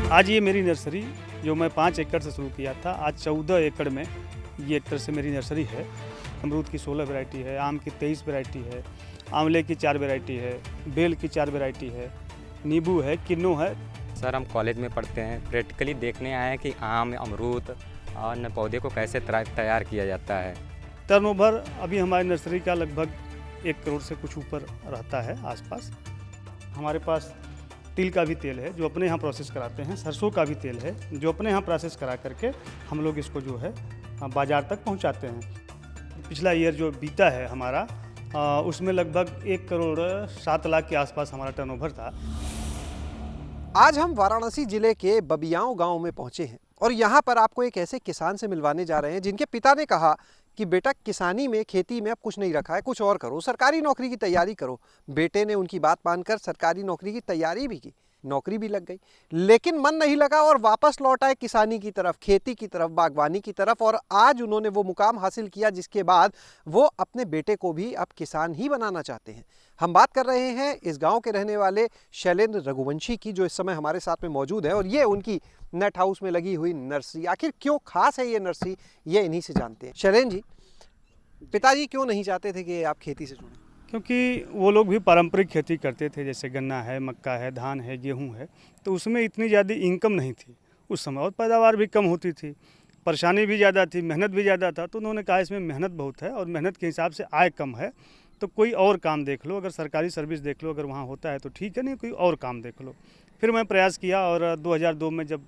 आज ये मेरी नर्सरी जो मैं 5 एकड़ से शुरू किया था, आज 14 एकड़ में ये एकड़ से मेरी नर्सरी है। अमरूद की 16 वैरायटी है, आम की 23 वैरायटी है, आंवले की 4 वैरायटी है, बेल की 4 वैरायटी है, नींबू है, किन्नू है। सर हम कॉलेज में पढ़ते हैं, प्रैक्टिकली देखने आए हैं कि आम, अमरूद और अन्य पौधे को कैसे तैयार किया जाता है। टर्नओवर अभी हमारी नर्सरी का लगभग 1 करोड़ से कुछ ऊपर रहता है आसपास। हमारे पास तिल का भी तेल है जो अपने यहाँ प्रोसेस कराते हैं, सरसों का भी तेल है जो अपने यहाँ प्रोसेस करा करके हम लोग इसको जो है बाज़ार तक पहुँचाते हैं। पिछला ईयर जो बीता है हमारा उसमें लगभग 1 करोड़ 7 लाख के आसपास हमारा टर्नओवर था। आज हम वाराणसी जिले के बबियाओं गांव में पहुंचे हैं और यहां पर आपको एक ऐसे किसान से मिलवाने जा रहे हैं जिनके पिता ने कहा कि बेटा किसानी में, खेती में अब कुछ नहीं रखा है, कुछ और करो, सरकारी नौकरी की तैयारी करो। बेटे ने उनकी बात मानकर सरकारी नौकरी की तैयारी भी की, नौकरी भी लग गई, लेकिन मन नहीं लगा और वापस लौट आए किसानी की तरफ, खेती की तरफ, बागवानी की तरफ। और आज उन्होंने वो मुकाम हासिल किया जिसके बाद वो अपने बेटे को भी अब किसान ही बनाना चाहते हैं। हम बात कर रहे हैं इस गांव के रहने वाले शैलेंद्र रघुवंशी की, जो इस समय हमारे साथ में मौजूद है। और ये उनकी नट हाउस में लगी हुई नर्सरी। आखिर क्यों खास है ये नर्सरी, ये इन्हीं से जानते हैं। शैलेंद्र जी, पिताजी क्यों नहीं चाहते थे कि आप खेती से जुड़ें? क्योंकि वो लोग भी पारंपरिक खेती करते थे, जैसे गन्ना है, मक्का है, धान है, गेहूं है, तो उसमें इतनी ज़्यादा इनकम नहीं थी उस समय और पैदावार भी कम होती थी, परेशानी भी ज़्यादा थी, मेहनत भी ज़्यादा था। तो उन्होंने कहा इसमें मेहनत बहुत है और मेहनत के हिसाब से आय कम है, तो कोई और काम देख लो, अगर सरकारी सर्विस देख लो, अगर वहाँ होता है तो ठीक है, नहीं कोई और काम देख लो। फिर मैं प्रयास किया और 2002 में जब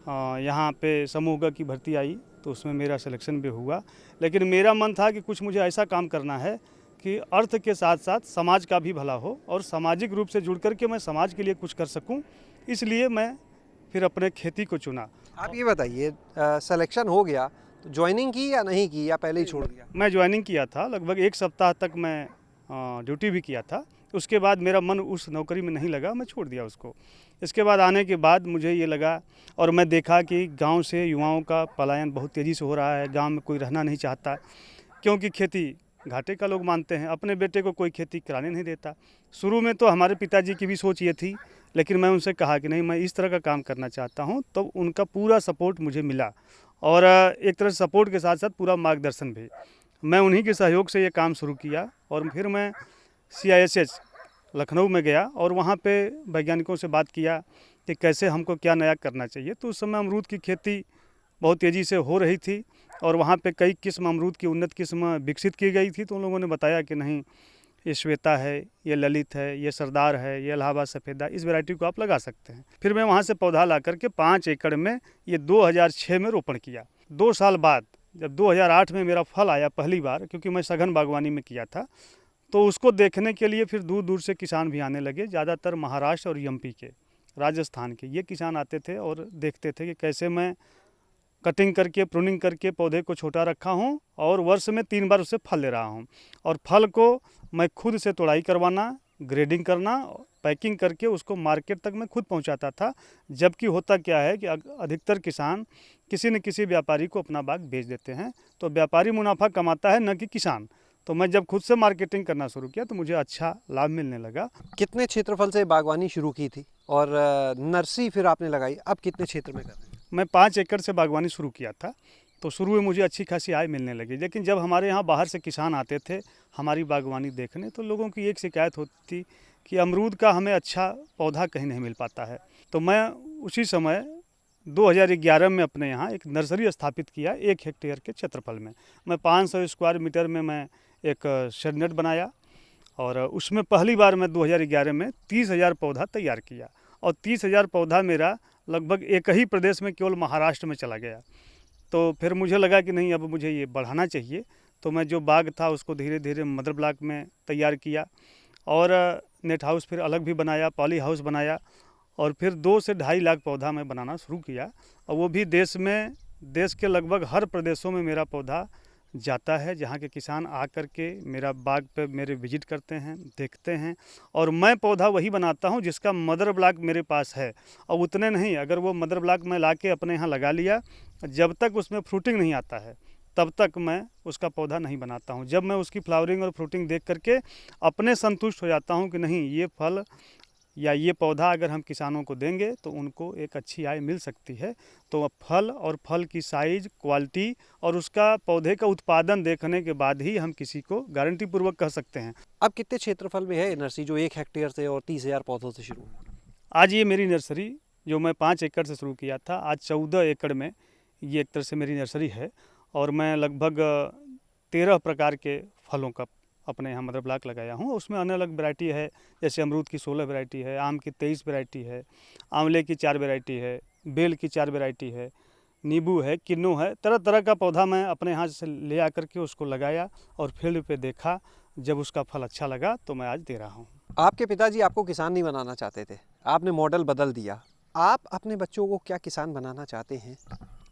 यहाँ पे समूह की भर्ती आई तो उसमें मेरा सिलेक्शन भी हुआ। लेकिन मेरा मन था कि कुछ मुझे ऐसा काम करना है कि अर्थ के साथ साथ समाज का भी भला हो और सामाजिक रूप से जुड़ करके मैं समाज के लिए कुछ कर सकूं, इसलिए मैं फिर अपने खेती को चुना। आप ये बताइए, सिलेक्शन हो गया तो ज्वाइनिंग की या नहीं की, या पहले ही छोड़ दिया? मैं ज्वाइनिंग किया था, लगभग 1 सप्ताह तक मैं ड्यूटी भी किया था। उसके बाद मेरा मन उस नौकरी में नहीं लगा, मैं छोड़ दिया उसको। इसके बाद आने के बाद मुझे ये लगा और मैं देखा कि गांव से युवाओं का पलायन बहुत तेज़ी से हो रहा है, गांव में कोई रहना नहीं चाहता, क्योंकि खेती घाटे का लोग मानते हैं। अपने बेटे को कोई खेती कराने नहीं देता। शुरू में तो हमारे पिताजी की भी सोच ये थी, लेकिन मैं उनसे कहा कि नहीं, मैं इस तरह का काम करना चाहता हूँ, तो उनका पूरा सपोर्ट मुझे मिला और एक तरह से सपोर्ट के साथ साथ पूरा मार्गदर्शन भी। मैं उन्हीं के सहयोग से ये काम शुरू किया और फिर मैं CISH लखनऊ में गया और वहाँ पे वैज्ञानिकों से बात किया कि कैसे हमको क्या नया करना चाहिए। तो उस समय अमरूद की खेती बहुत तेज़ी से हो रही थी और वहाँ पे कई किस्म अमरूद की उन्नत किस्म विकसित की गई थी। तो उन लोगों ने बताया कि नहीं, ये श्वेता है, ये ललित है, ये सरदार है, ये इलाहाबाद सफ़ेदा, इस वैरायटी को आप लगा सकते हैं। फिर मैं वहाँ से पौधा ला करके 5 एकड़ में ये 2006 में रोपण किया। 2 साल बाद जब 2008 में मेरा फल आया पहली बार, क्योंकि मैं सघन बागवानी में किया था, तो उसको देखने के लिए फिर दूर दूर से किसान भी आने लगे। ज़्यादातर महाराष्ट्र और MP के, राजस्थान के ये किसान आते थे और देखते थे कि कैसे मैं कटिंग करके, प्रूनिंग करके पौधे को छोटा रखा हूँ और वर्ष में 3 बार उससे फल ले रहा हूँ। और फल को मैं खुद से तोड़ाई करवाना, ग्रेडिंग करना, पैकिंग करके उसको मार्केट तक मैं खुद पहुँचाता था। जबकि होता क्या है कि अधिकतर किसान किसी न किसी व्यापारी को अपना बाग बेच देते हैं, तो व्यापारी मुनाफा कमाता है, न कि किसान। तो मैं जब खुद से मार्केटिंग करना शुरू किया तो मुझे अच्छा लाभ मिलने लगा। कितने क्षेत्रफल से बागवानी शुरू की थी और नर्सरी फिर आपने लगाई, अब कितने क्षेत्र में कर रहे हैं? मैं 5 एकड़ से बागवानी शुरू किया था, तो शुरू में मुझे अच्छी खासी आय मिलने लगी। लेकिन जब हमारे यहाँ बाहर से किसान आते थे हमारी बागवानी देखने, तो लोगों की एक शिकायत होती थी कि अमरूद का हमें अच्छा पौधा कहीं नहीं मिल पाता है। तो मैं उसी समय 2011 में अपने यहाँ एक नर्सरी स्थापित किया 1 हेक्टेयर के क्षेत्रफल में। मैं 500 स्क्वायर मीटर में मैं एक शेड नेट बनाया और उसमें पहली बार मैं 2011 में 30,000 पौधा तैयार किया और 30,000 पौधा मेरा लगभग एक ही प्रदेश में, केवल महाराष्ट्र में चला गया। तो फिर मुझे लगा कि नहीं, अब मुझे ये बढ़ाना चाहिए। तो मैं जो बाग था उसको धीरे धीरे मदर ब्लॉक में तैयार किया और नेट हाउस फिर अलग भी बनाया, पॉली हाउस बनाया और फिर 2 से 2.5 लाख पौधा मैं बनाना शुरू किया। और वो भी देश के लगभग हर प्रदेशों में मेरा पौधा जाता है, जहाँ के किसान आ कर के मेरा बाग पे मेरे विजिट करते हैं, देखते हैं। और मैं पौधा वही बनाता हूँ जिसका मदर ब्लॉक मेरे पास है। और उतने नहीं, अगर वो मदर ब्लॉक मैं ला के अपने यहाँ लगा लिया, जब तक उसमें फ्रूटिंग नहीं आता है तब तक मैं उसका पौधा नहीं बनाता हूँ। जब मैं उसकी फ्लावरिंग और फ्रूटिंग देख करके अपने संतुष्ट हो जाता हूँ कि नहीं, ये फल या ये पौधा अगर हम किसानों को देंगे तो उनको एक अच्छी आय मिल सकती है। तो फल और फल की साइज, क्वालिटी और उसका पौधे का उत्पादन देखने के बाद ही हम किसी को गारंटी पूर्वक कह सकते हैं। अब कितने क्षेत्रफल में है ये नर्सरी जो 1 हेक्टेयर से और 30,000 पौधों से शुरू हुई? आज ये मेरी नर्सरी जो मैं 5 एकड़ से शुरू किया था, आज 14 एकड़ में ये एक तरह से मेरी नर्सरी है। और मैं लगभग 13 प्रकार के फलों का अपने यहाँ मदर ब्लॉक लगाया हूँ। उसमें अलग अलग वैरायटी है, जैसे अमरूद की 16 वैरायटी है, आम की 23 वैरायटी है, आंवले की 4 वैरायटी है, बेल की 4 वैरायटी है, नींबू है, किन्नू है। तरह तरह का पौधा मैं अपने यहाँ से ले आकर के उसको लगाया और फील्ड पे देखा। जब उसका फल अच्छा लगा तो मैं आज दे रहा हूँ। आपके पिताजी आपको किसान नहीं बनाना चाहते थे, आपने मॉडल बदल दिया। आप अपने बच्चों को क्या किसान बनाना चाहते हैं?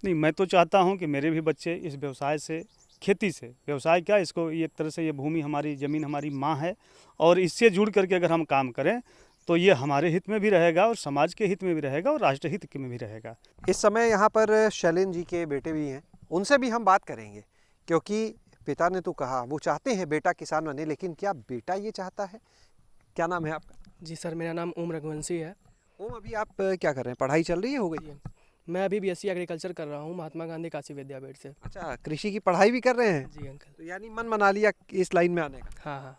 नहीं, मैं तो चाहता हूँ कि मेरे भी बच्चे इस व्यवसाय से, खेती से, व्यवसाय क्या, इसको एक तरह से ये भूमि हमारी, ज़मीन हमारी माँ है और इससे जुड़ करके अगर हम काम करें तो ये हमारे हित में भी रहेगा और समाज के हित में भी रहेगा और राष्ट्र हित में भी रहेगा। इस समय यहाँ पर शैलेंद्र जी के बेटे भी हैं, उनसे भी हम बात करेंगे, क्योंकि पिता ने तो कहा वो चाहते हैं बेटा किसान बने, लेकिन क्या बेटा ये चाहता है? क्या नाम है आपका? जी सर, मेरा नाम ओम रघुवंशी है। ओम, अभी आप क्या कर रहे हैं? पढ़ाई चल रही है, हो गई? जी, मैं अभी बीएससी एग्रीकल्चर कर रहा हूँ महात्मा गांधी काशी विद्यापीठ से। अच्छा, कृषि की पढ़ाई भी कर रहे हैं? जी अंकल। तो यानी मन बना लिया इस लाइन में आने का? हाँ हाँ।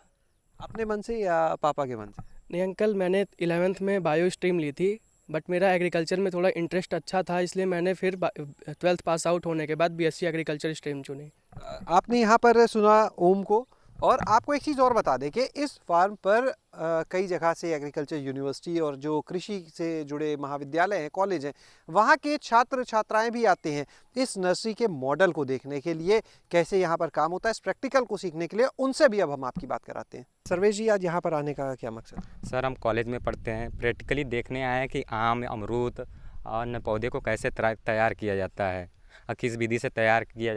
अपने मन से या पापा के मन से? नहीं अंकल, मैंने 11th में बायो स्ट्रीम ली थी, बट मेरा एग्रीकल्चर में थोड़ा इंटरेस्ट अच्छा था, इसलिए मैंने फिर 12th पास आउट होने के बाद बीएससी एग्रीकल्चर स्ट्रीम चुनी। आपने यहाँ पर सुना ओम को। और आपको एक चीज़ और बता दें कि इस फार्म पर कई जगह से एग्रीकल्चर यूनिवर्सिटी और जो कृषि से जुड़े महाविद्यालय हैं, कॉलेज हैं, वहाँ के छात्र छात्राएं भी आते हैं इस नर्सरी के मॉडल को देखने के लिए, कैसे यहाँ पर काम होता है, इस प्रैक्टिकल को सीखने के लिए। उनसे भी अब हम आपकी बात कराते हैं। सर्वेश जी, आज यहाँ पर आने का क्या मकसद? सर हम कॉलेज में पढ़ते हैं, प्रैक्टिकली देखने आए हैं कि आम, अमरूद और अन्य पौधे को कैसे तैयार किया जाता है और किस विधि से तैयार किया